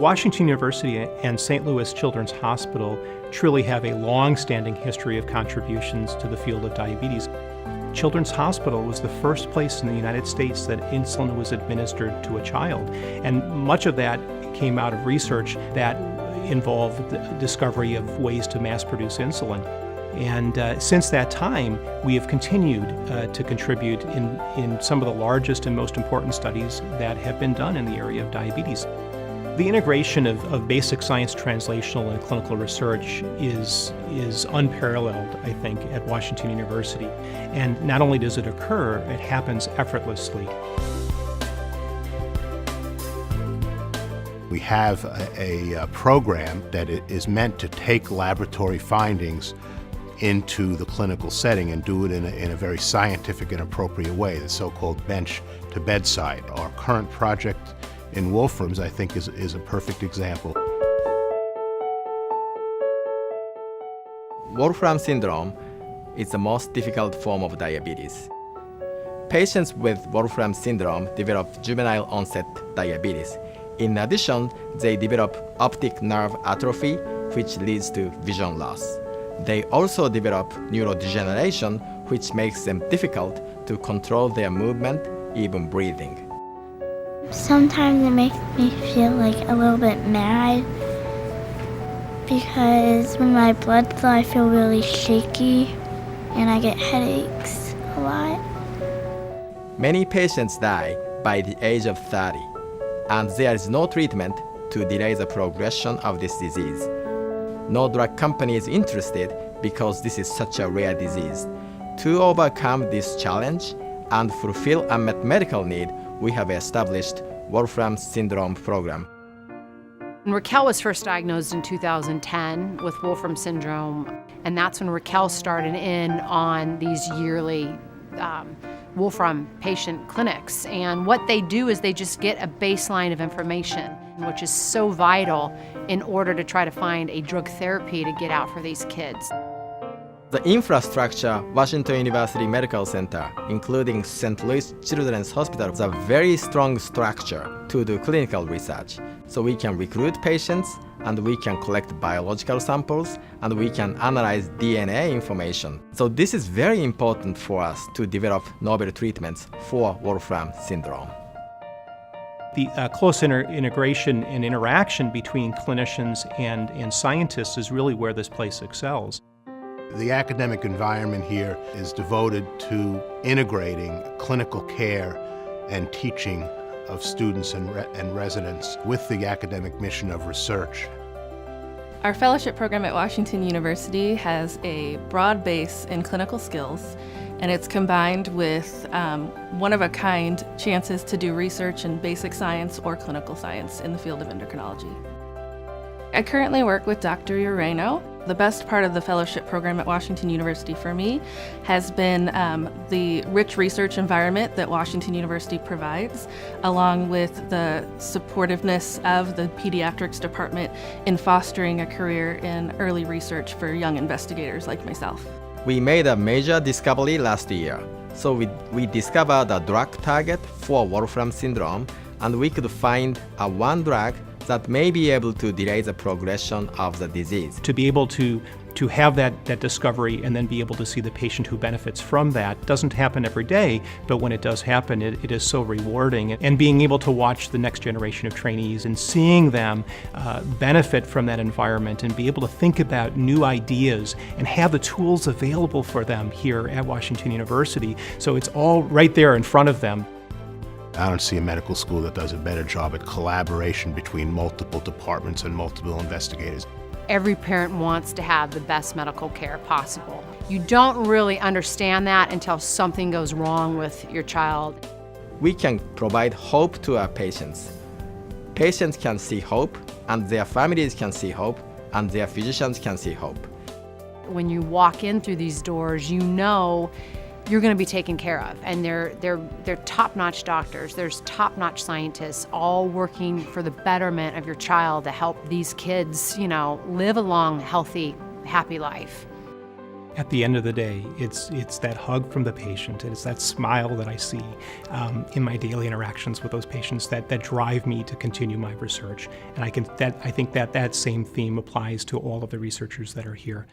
Washington University and St. Louis Children's Hospital truly have a long-standing history of contributions to the field of diabetes. Children's Hospital was the first place in the United States that insulin was administered to a child, and much of that came out of research that involved the discovery of ways to mass-produce insulin. And since that time, we have continued to contribute in some of the largest and most important studies that have been done in the area of diabetes. The integration of basic science, translational, and clinical research is unparalleled, I think, at Washington University. And not only does it occur, it happens effortlessly. We have a program that is meant to take laboratory findings into the clinical setting and do it in a very scientific and appropriate way, the so-called bench to bedside. Our current project in Wolfram's, I think, is a perfect example. Wolfram syndrome is the most difficult form of diabetes. Patients with Wolfram syndrome develop juvenile onset diabetes. In addition, they develop optic nerve atrophy, which leads to vision loss. They also develop neurodegeneration, which makes them difficult to control their movement, even breathing. Sometimes it makes me feel like a little bit mad because when my blood's low, I feel really shaky and I get headaches a lot. Many patients die by the age of 30, and there is no treatment to delay the progression of this disease. No drug company is interested because this is such a rare disease. To overcome this challenge and fulfill unmet medical need, we have established Wolfram syndrome program. Raquel was first diagnosed in 2010 with Wolfram syndrome, and that's when Raquel started in on these yearly Wolfram patient clinics. And what they do is they just get a baseline of information, which is so vital in order to try to find a drug therapy to get out for these kids. The infrastructure, Washington University Medical Center, including St. Louis Children's Hospital, is a very strong structure to do clinical research. So we can recruit patients, and we can collect biological samples, and we can analyze DNA information. So this is very important for us to develop novel treatments for Wolfram syndrome. The close integration and interaction between clinicians and scientists is really where this place excels. The academic environment here is devoted to integrating clinical care and teaching of students and residents with the academic mission of research. Our fellowship program at Washington University has a broad base in clinical skills, and it's combined with one-of-a-kind chances to do research in basic science or clinical science in the field of endocrinology. I currently work with Dr. Ureno. The best part of the fellowship program at Washington University for me has been the rich research environment that Washington University provides, along with the supportiveness of the Pediatrics department in fostering a career in early research for young investigators like myself. We made a major discovery last year. So we discovered a drug target for Wolfram syndrome, and we could find one drug that may be able to delay the progression of the disease. To be able to have that discovery and then be able to see the patient who benefits from that doesn't happen every day, but when it does happen, it is so rewarding. And being able to watch the next generation of trainees and seeing them benefit from that environment and be able to think about new ideas and have the tools available for them here at Washington University. So it's all right there in front of them. I don't see a medical school that does a better job at collaboration between multiple departments and multiple investigators. Every parent wants to have the best medical care possible. You don't really understand that until something goes wrong with your child. We can provide hope to our patients. Patients can see hope, and their families can see hope, and their physicians can see hope. When you walk in through these doors, you know you're going to be taken care of, and they're top-notch doctors, there's top-notch scientists all working for the betterment of your child to help these kids, live a long, healthy, happy life. At the end of the day, it's that hug from the patient, it's that smile that I see in my daily interactions with those patients that drive me to continue my research. And I think that same theme applies to all of the researchers that are here.